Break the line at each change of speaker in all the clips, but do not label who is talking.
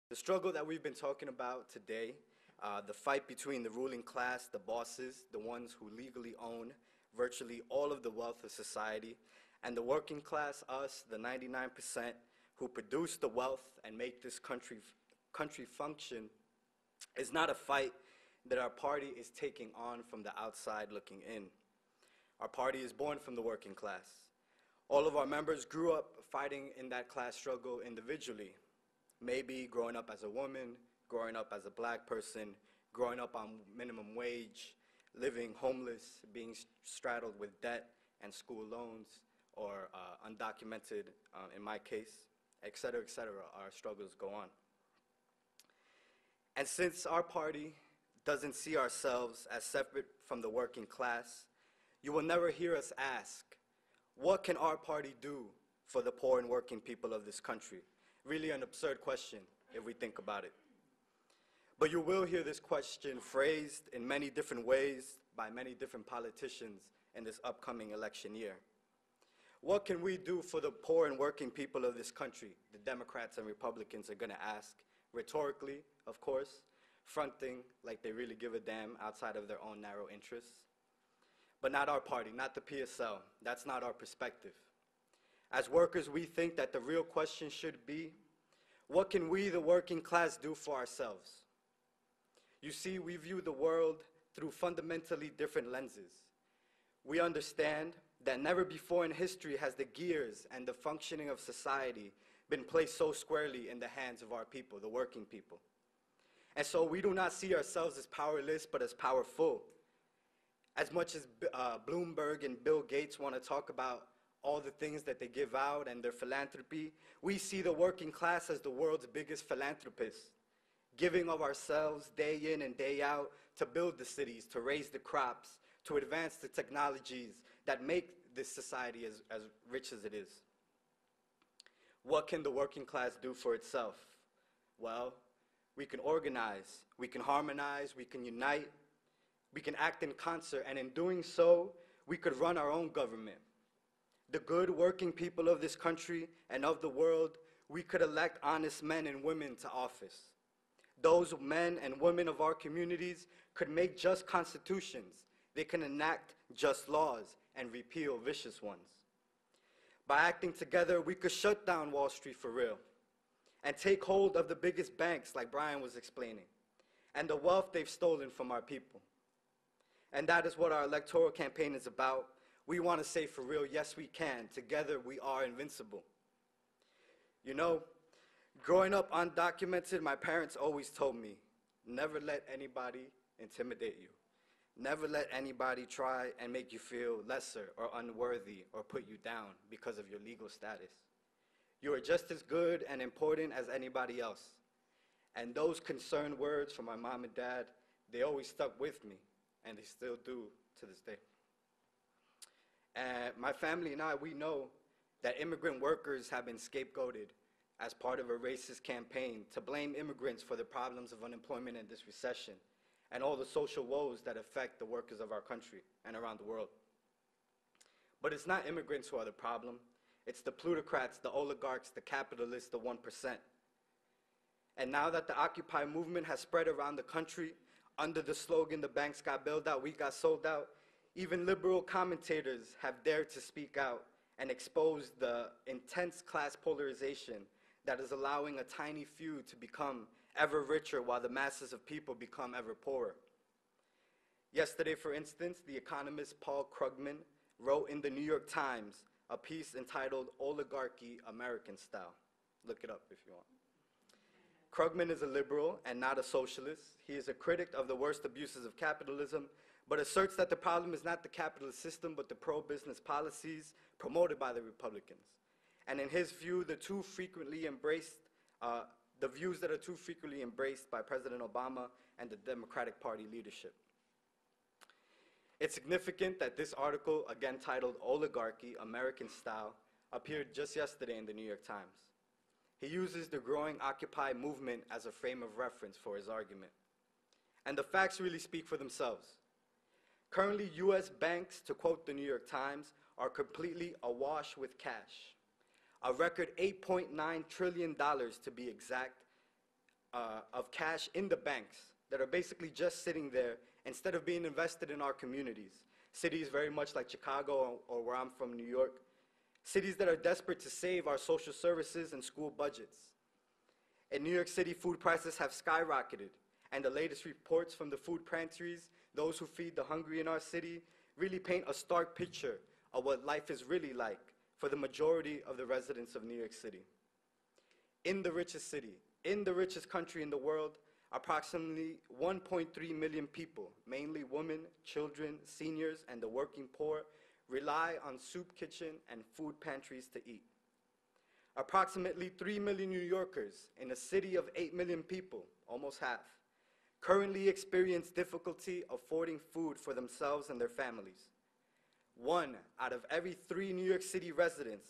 The struggle that we've been talking about today, the fight between the ruling class, the bosses, the ones who legally own virtually all of the wealth of society, and the working class, us, the 99%, who produce the wealth and make this country function, is not a fight that our party is taking on from the outside looking in. Our party is born from the working class. All of our members grew up fighting in that class struggle individually. Maybe growing up as a woman, growing up as a black person, growing up on minimum wage, living homeless, being straddled with debt and school loans, or undocumented, in my case, et cetera, our struggles go on. And since our party doesn't see ourselves as separate from the working class, you will never hear us ask, what can our party do for the poor and working people of this country? Really an absurd question if we think about it. But you will hear this question phrased in many different ways by many different politicians in this upcoming election year. What can we do for the poor and working people of this country? The Democrats and Republicans are going to ask, rhetorically, of course, fronting like they really give a damn outside of their own narrow interests. But not our party, not the PSL. That's not our perspective. As workers, we think that the real question should be, what can we, the working class, do for ourselves? You see, we view the world through fundamentally different lenses. We understand that never before in history has the gears and the functioning of society been placed so squarely in the hands of our people, the working people. And so we do not see ourselves as powerless, but as powerful. As much as Bloomberg and Bill Gates want to talk about all the things that they give out and their philanthropy, we see the working class as the world's biggest philanthropists, giving of ourselves day in and day out to build the cities, to raise the crops, to advance the technologies that make this society as rich as it is. What can the working class do for itself? Well, we can organize, we can harmonize, we can unite, we can act in concert, and in doing so, we could run our own government. The good working people of this country and of the world, we could elect honest men and women to office. Those men and women of our communities could make just constitutions. They can enact just laws and repeal vicious ones. By acting together, we could shut down Wall Street for real and take hold of the biggest banks, like Brian was explaining, and the wealth they've stolen from our people. And that is what our electoral campaign is about. We want to say for real, yes, we can. Together, we are invincible. You know, growing up undocumented, my parents always told me, never let anybody intimidate you. Never let anybody try and make you feel lesser or unworthy or put you down because of your legal status. You are just as good and important as anybody else. And those concerned words from my mom and dad, they always stuck with me, and they still do to this day. And my family and I, we know that immigrant workers have been scapegoated as part of a racist campaign to blame immigrants for the problems of unemployment and this recession and all the social woes that affect the workers of our country and around the world. But it's not immigrants who are the problem. It's the plutocrats, the oligarchs, the capitalists, the 1%. And now that the Occupy movement has spread around the country under the slogan, the banks got bailed out, we got sold out, even liberal commentators have dared to speak out and expose the intense class polarization that is allowing a tiny few to become ever richer while the masses of people become ever poorer. Yesterday, for instance, the economist Paul Krugman wrote in the New York Times a piece entitled Oligarchy, American Style. Look it up if you want. Krugman is a liberal and not a socialist. He is a critic of the worst abuses of capitalism, but asserts that the problem is not the capitalist system, but the pro-business policies promoted by the Republicans. And in his view, the views that are too frequently embraced by President Obama and the Democratic Party leadership. It's significant that this article, again titled Oligarchy, American Style, appeared just yesterday in the New York Times. He uses the growing Occupy movement as a frame of reference for his argument. And the facts really speak for themselves. Currently, US banks, to quote the New York Times, are completely awash with cash. A record $8.9 trillion to be exact, of cash in the banks that are basically just sitting there instead of being invested in our communities. Cities very much like Chicago or where I'm from, New York. Cities that are desperate to save our social services and school budgets. In New York City, food prices have skyrocketed, and the latest reports from the food pantries, those who feed the hungry in our city, really paint a stark picture of what life is really like for the majority of the residents of New York City. In the richest city, in the richest country in the world, approximately 1.3 million people, mainly women, children, seniors, and the working poor, rely on soup kitchen and food pantries to eat. Approximately 3 million New Yorkers in a city of 8 million people, almost half, currently experience difficulty affording food for themselves and their families. 1 out of every 3 New York City residents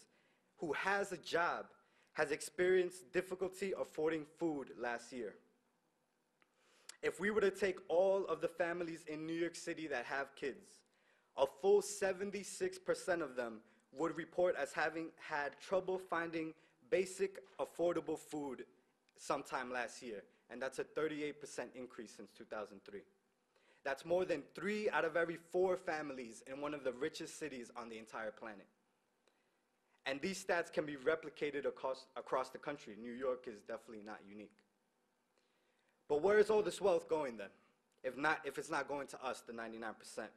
who has a job has experienced difficulty affording food last year. If we were to take all of the families in New York City that have kids, a full 76% of them would report as having had trouble finding basic affordable food sometime last year, and that's a 38% increase since 2003. That's more than 3 out of every 4 families in one of the richest cities on the entire planet. And these stats can be replicated across the country. New York is definitely not unique. But where is all this wealth going then, if it's not going to us, the 99%?